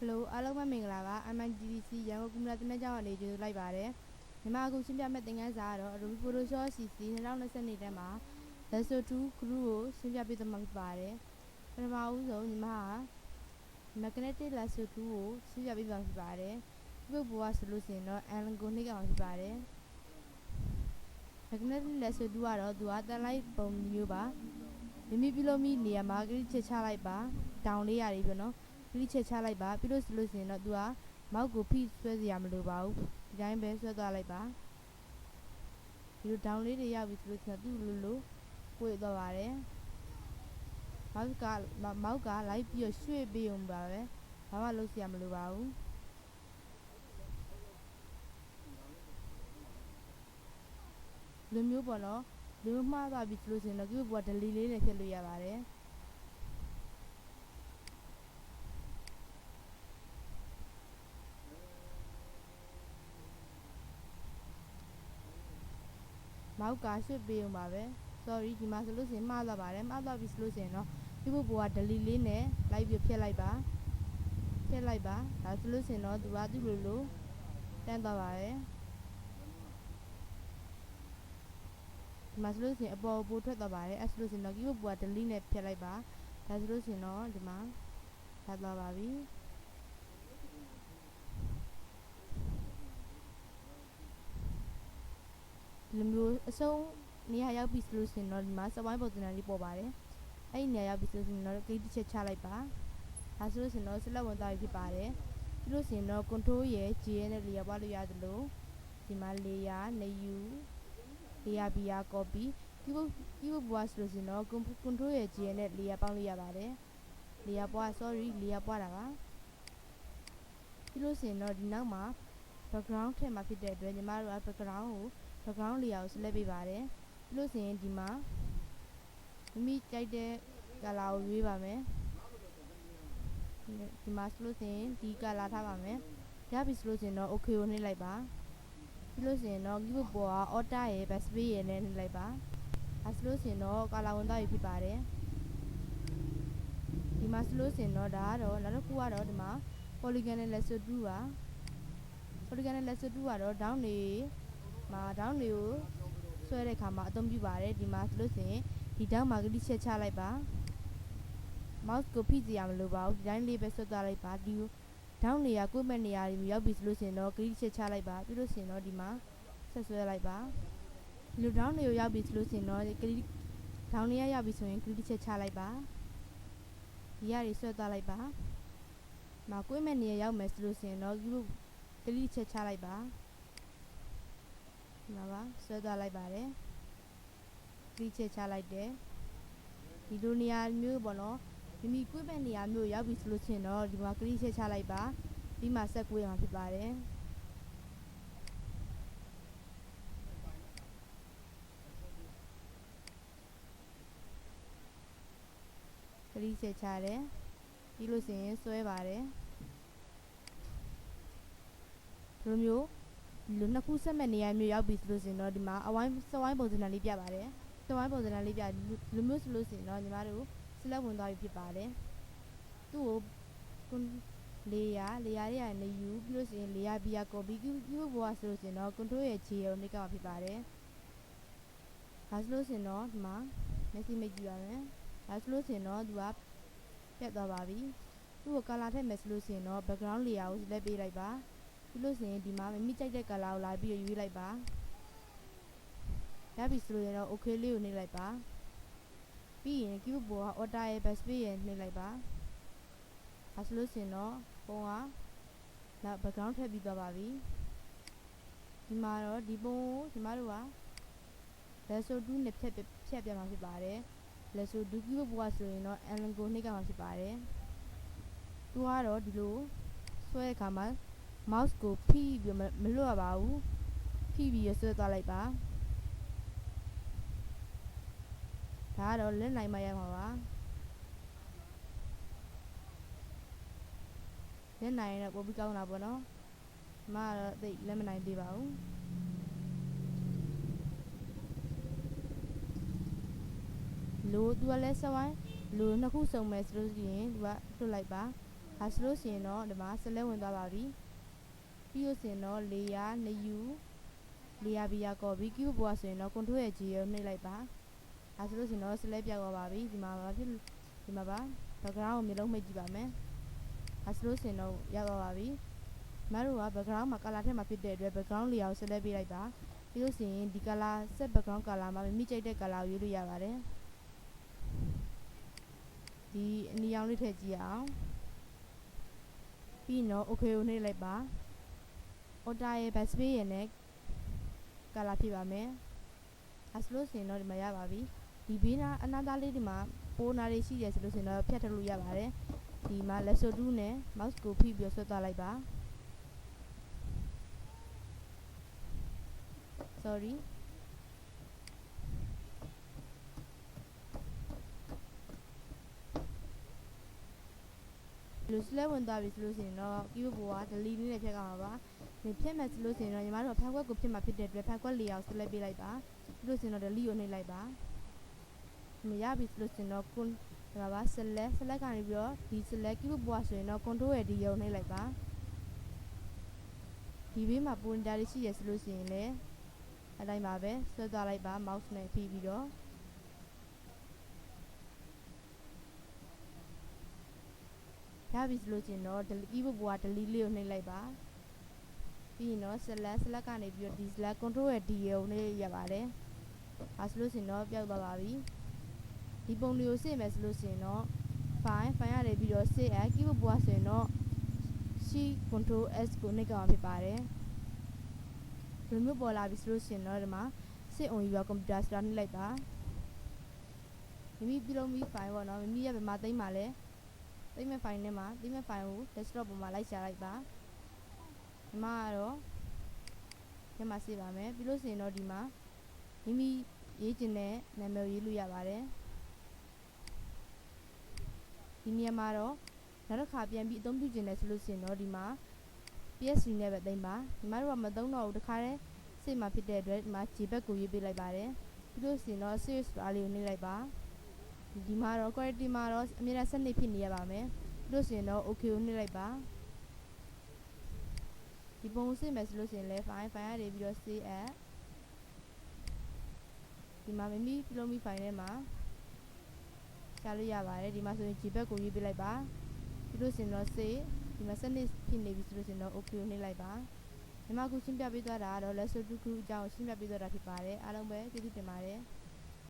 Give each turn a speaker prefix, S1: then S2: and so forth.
S1: Hello အားလုံးပဲမင်္ဂလာပါ MITDC ရန်ကုန်ကွန်ပျူတာသင်တန်းကျောင်းကနေကြိုဆိုလိုက်ပါတယ်မြန်မာအခုရှင်းပြမယ့်သင်ခန်းစာကတော့ Adobe Photoshop CC 2020ထဲမှာ Lasso 2 group ကိုရှင်းပြပေးသွားမှာဖြစ်ပါတယ်ပထမဦးဆုံးညီမက Magnetic Lasso 2 ကိုရှင်းပြပေးသွားမှာဖြစ်ပါတယ်ဒီဘက်ဆိုလို့ရှိရင်တော့ YANGON နှိပ်အောင်ဖြစ်ပါတယ် Magnetic Lasso 2ကတော့သူကတန်လိုက်ပုံမျိုးပါမိမိပြုလုပ်မိနေရာမှာကလစ်ချက်ချလိုက်ပါတောင်လေးရာတွေပြနော်ကလစ်ချက်ချလိုက်ပါပြီးလို့ဆိုလို့ရှိရင်တော့သူကမောက်ကိုဖိဆွဲစရာမလိုပါဘူးဒီတိုင်းပဲဆွဲသွားလိုက်ပါဒီလိုတောင်လေးတွေရောက်ပြီဆိုလို့ရှိရင်သူ့လိုကိုယ်သွားပါတယ်မောက်ကလိုက်ပြီးရွှေ့ပေးအောင်ပါပဲဘာမှလုပ်စရာမလိုပါဘူးလူမျိုးပေါ့နော်လူမှားသွားပြီဆိုလို့ရှိရင်တော့ဒီဘက်က delete လေးနဲ့ဖြတ်လို့ရပါတယ်မောက်ကရွှေ့ပေးအောင်ပါပဲ sorry ဒီမှာဆိုလို့ရှိရင်မှားသွားပါတယ်မှားသွားပြီဆိုလို့ရှိရင်တော့ဒီဘက်က delete လေးနဲ့လိုက်ပြီးဖြတ်လိုက်ပါဒါဆိုလို့ရှိရင်တော့သူကသူ့လိုတန်းသွားပါတယ်ဒီမှာဆိုလို့ရှိရင်အပေါ်ပိုထွက်သွားပါတယ်အဲ့ဆိုလို့ရှိရင်တော့ဒီဘက်က delete နဲ့ဖြတ်လိုက်ပါဒါဆိုလို့ရှိရင်တော့ဒီမှာထားသွားပါပြီဒီလိုမျိုးအဆုံးနေရာရောက်ပြီဆိုလို့ရှိရင်တော့ဒီမှာစပိုင်းပုံစံလေးပေါ်ပါတယ်အဲ့ဒီနေရာရောက်ပြီဆိုလို့ရှိရင်တော့ click တစ်ချက်ချလိုက်ပါဒါဆိုလို့ရှိရင်တော့ select ဝင်သွားပြီဖြစ်ပါတယ်ပြီးလို့ရှိရင်တော့ control ရဲ့ G ရဲ့နဲ့ layer ပွားလို့ရသလိုဒီမှာ layer နဲ့ U layer BR copy ဒီဘက်ပွားဆိုလို့ရှိရင်တော့ control ရဲ့ G ရဲ့နဲ့ layer ပေါင်းလို့ရပါတယ် layer ပွား sorry layer ပွားတာပါပြီးလို့ရှိရင်တော့ဒီနောက်မှာ background ထည့်မှာဖြစ်တဲ့အတွက်ညီမတို့က background layer ကို select ပေးပါတယ်ပြီးလို့ရှိရင်ဒီမှာမိကြိုက်တဲ့ color ကိုရွေးပါမယ်ဒီမှာဆိုလို့ရှိရင်ဒီ color ထားပါမယ်ရပြီဆိုလို့ရှိရင်တော့ okay ကိုနှိပ်လိုက်ပါပြီးလို့ရှိရင်တော့ keyboard ပေါ်က Alt ရဲ့ backspace ရဲ့နဲ့နှိပ်လိုက်ပါအဲဆိုလို့ရှိရင်တော့ color ဝင်သွားပြီဖြစ်ပါတယ်ဒီမှာဆိုလို့ရှိရင်တော့ဒါကတော့နောက်တစ်ခုကတော့ဒီမှာ polygon နဲ့ lasso 2ပါ polygon နဲ့ lasso 2ကတော့ down တွေကိုဆွဲတဲ့အခါမှာအသုံးပြုပါတယ်ဒီမှာဆိုလို့ရှိရင်ဒီတောင်းမှာကလစ်ချက်ချလိုက်ပါ mouse ကိုဖိစီရမလိုပါဘူးဒီတိုင်းလေးပဲဆွဲသွားလိုက်ပါဒီတောင်းနေရာကိုယ့်မဲ့နေရာတွေရောက်ပြီဆိုလို့ရှိရင်တော့ကလစ်ချက်ချလိုက်ပါပြီးလို့ရှိရင်တော့ဒီမှာဆက်ဆွဲလိုက်ပါဒီလိုတောင်းတွေကိုရောက်ပြီဆိုလို့ရှိရင်တော့ကလစ်တောင်းနေရာရောက်ပြီဆိုရင်ကလစ်ချက်ချလိုက်ပါဒီရတွေဆွဲသွားလိုက်ပါမှာကိုယ့်မဲ့နေရာရောက်မယ်ဆိုလို့ရှိရင်တော့ကလစ်ချက်ချလိုက်ပါဒီမှာပါဆွဲသွားလိုက်ပါတယ်ကလစ်ချက်ချလိုက်တယ်ဒီလိုနေရာမျိုးပေါ့နော်မိမိကိုယ့်မဲ့နေရာမျိုးရောက်ပြီဆိုလို့ရှိရင်တော့ဒီမှာကလစ်ချက်ချလိုက်ပါပြီးမှဆက်ကွေးရမှာဖြစ်ပါတယ်ကလစ်ချက်ချတယ်ပြီးလို့ရှိရင်ဆွဲပါတယ်ဒီလိုမျိုးဒီလိုနှစ်ခုဆက်မဲ့နေရာမျိုးရောက်ပြီဆိုလို့ရှိရင်တော့ဒီမှာစဝိုင်းပုံစံလေးပြပါတယ်စဝိုင်းပုံစံလေးပြဒီလိုမျိုးဆိုလို့ရှိရင်တော့ညီမတို့ select ဝင်သွားပြီဖြစ်ပါတယ်သူ့ကိုlayer တွေကနေယူပြီးလို့ရှိရင် layer BR copy ပြုတ်ပေါ်ဆိုလို့ရှိရင်တော့ control ရဲ့ G ကိုနှိပ်ကောက်ဖြစ်ပါတယ်ဒါဆိုလို့ရှိရင်တော့ဒီမှာ message မိတ်ကြည့်ပါမယ်ဒါဆိုလို့ရှိရင်တော့သူကပြတ်သွားပါပြီသူ့ကို color ထည့်မယ်ဆိုလို့ရှိရင်တော့ background layer ကို select ပေးလိုက်ပါပြီးလို့ရှိရင်ဒီမှာမိကြိုက်တဲ့ color ကိုလာပြီးရွေးလိုက်ပါရပြီဆိုလို့ရင်တော့ okay လေးကိုနှိပ်လိုက်ပါပြီးရင် keyboard ပေါ်က Alt ရဲ့ backspace ရဲ့နှိပ်လိုက်ပါဒါဆိုလို့ရှိရင်တော့ပုံကနောက် background ထည့်ပြီးသွားပါပြီဒီမှာတော့ဒီပုံကိုညီမတို့က Lasso 2 နဲ့ဖြတ်ပြမှာဖြစ်ပါတယ် Lasso 2 keyboard ပေါ်ကဆိုရင်တော့ YANGON နှိပ်ကမှာဖြစ်ပါတယ်သူကတော့ဒီလိုဆွဲတဲ့အခါမှာ mouse ကိုဖိပြီးမလွတ်ရပါဘူးဖိပြီးဆွဲသွားလိုက်ပါဒါကတော့လက်နိုင်မှရမှာပါလက်နိုင်ရင်တော့ပိုပြီးကောင်းတာပေါ့နော်မကတော့သိလက်မနိုင်သေးပါဘူးလိုသူကလဲစဝိုင်းလိုနှစ်ခုစုံမယ်ဆိုလို့ရှိရင်သူကလွတ်လိုက်ပါ ဒါဆိုလို့ရှိရင်တော့ဒီမှာ select ဝင်သွားပါပြီပြီးလို့ရှိရင်တော့ layer 2 u layer B ရ copy keyboard ပေါ်ဆိုရင်တော့ control ရဲ့ G ကိုနှိပ်လိုက်ပါဒါဆိုလို့ရှိရင်တော့ select ပြောက်သွားပါပြီဒီမှာပါ background ကိုမျိုးလုံးမိတ်ကြည့်ပါမယ်ဒါဆိုလို့ရှိရင်တော့ရောက်သွားပါပြီမတို့က background မှာ color ထက်မှာဖြစ်တဲ့အတွက် background layer ကို select ပေးလိုက်ပါပြီးလို့ရှိရင်ဒီ color set background color မှာမိကြိုက်တဲ့ color ကိုရွေးလို့ရပါတယ်ဒီအနီရောင်လေးထည့်ကြည့်အောင်ပြီးတော့ okay ကိုနှိပ်လိုက်ပါ order ရဲ့ backspace ရဲ့နဲ့ color ဖြစ်ပါမယ်အဲဆိုလို့ရှိရင်တော့ဒီမှာရပါပြီဒီဘေးနာအနားသားလေးဒီမှာပိုးနာလေးရှိတယ်ဆိုလို့ရှိရင်တော့ဖြတ်ထုတ်လို့ရပါတယ်ဒီမှာ Lasso 2နဲ့ mouse ကိုဖိပြီးဆွဲသွားလိုက်ပါ sorry လူစလဲဝင်သွားပြီဆိုလို့ရှိရင်တော့ keyboard ပေါ်က delete နဲ့ဖြတ်ကြမှာပါဒီဖြတ်မယ်ဆိုလို့ရှိရင်တော့ညီမတို့ဖန်ခွက်ကိုဖြတ်မှာဖြစ်တဲ့အတွက်ဖန်ခွက် layer ကို select ပေးလိုက်ပါပြီးလို့ရှိရင်တော့ delete ကိုနှိပ်လိုက်ပါမရပြီဆိုလို့ရှိရင်တော့ဒီမှာပါ select ကနေပြီးတော့ဒီ select keyboard ပေါ်ဆိုရင်တော့ control ရဲ့ D ကိုနှိပ်လိုက်ပါဒီဘေးမှာ pointer လေးရှိရဆိုလို့ရှိရင်လည်းအတိုင်းပါပဲဆွဲသွားလိုက်ပါ mouse နဲ့ဖိပြီးတော့ရပြီဆိုလို့ရှိရင်တော့ keyboard ပေါ်က delete လေးကိုနှိပ်လိုက်ပါပြီးရင်တော့ select ကနေပြီးတော့ဒီ select control ရဲ့ D ကိုနှိပ်ရပါတယ်ဒါဆိုလို့ရှိရင်တော့ပျောက်သွားပါပြီဒီပုံလေးကိုစေ့မယ်ဆိုလို့ရှိရင်တော့ file ရတယ်ပြီးတော့ save as keyboard ပေါ်ဆိုရင်တော့ Shift Control S ကိုနှိပ်ကြမှာဖြစ်ပါတယ်ဒီလိုမျိုးပေါ်လာပြီဆိုလို့ရှိရင်တော့ဒီမှာ Save on your computer ဆိုတာနှိပ်လိုက်ပါမိမိပြုလုပ်ပြီး file ပေါ့နော်မိမိရဲ့ဘယ်မှာသိမ်းပါလဲသိမ်းမဲ့ file နဲ့မှာသိမ်းမဲ့ file ကို desktop ပေါ်မှာလိုက်ရှာလိုက်ပါဒီမှာကတော့ဒီမှာ save ပါမယ်ပြီးလို့ရှိရင်တော့ဒီမှာမိမိရေးချင်တဲ့နာမည်ရေးလို့ရပါတယ်ဒီနေရာမှာတော့နောက်တစ်ခါပြန်ပြီးအသုံးပြုချင်တယ်ဆိုလို့ရှိရင်တော့ဒီမှာ PSC နဲ့ပဲသိမ်းပါဒီမှာတော့မသုံးတော့ဘူးတခါတည်းစိတ်မှာဖြစ်တဲ့အတွက်ဒီမှာ JPEG ကိုရေးပေးလိုက်ပါတယ်ပြီးလို့ရှိရင်တော့ save ဆိုတာလေးကိုနှိပ်လိုက်ပါဒီမှာတော့ quality မှာတော့အမြဲတမ်းစနစ်ဖြစ်နေရပါမယ်ပြီးလို့ရှိရင်တော့ okay ကိုနှိပ်လိုက်ပါဒီပုံကို save မယ်ဆိုလို့ရှိရင်လည်း file ရတယ်ပြီးတော့ save as ဒီမှာမိမိပြုလုပ်ပြီး file ထဲမှာရှာလို့ရပါတယ်ဒီမှာဆိုရင် JPEG ကိုရေးပေးလိုက်ပါပြီးလို့ရှိရင်တော့ save ဒီမှာစနစ်ဖြစ်နေပြီဆိုလို့ရှိရင်တော့ okay ကိုနှိပ်လိုက်ပါဒီမှာခုရှင်းပြပေးသွားတာကတော့ Lasso 2ခုအကြောင်းကိုရှင်းပြပေးသွားတာဖြစ်ပါတယ်အားလုံးပဲကျေးဇူးတင်ပါတယ်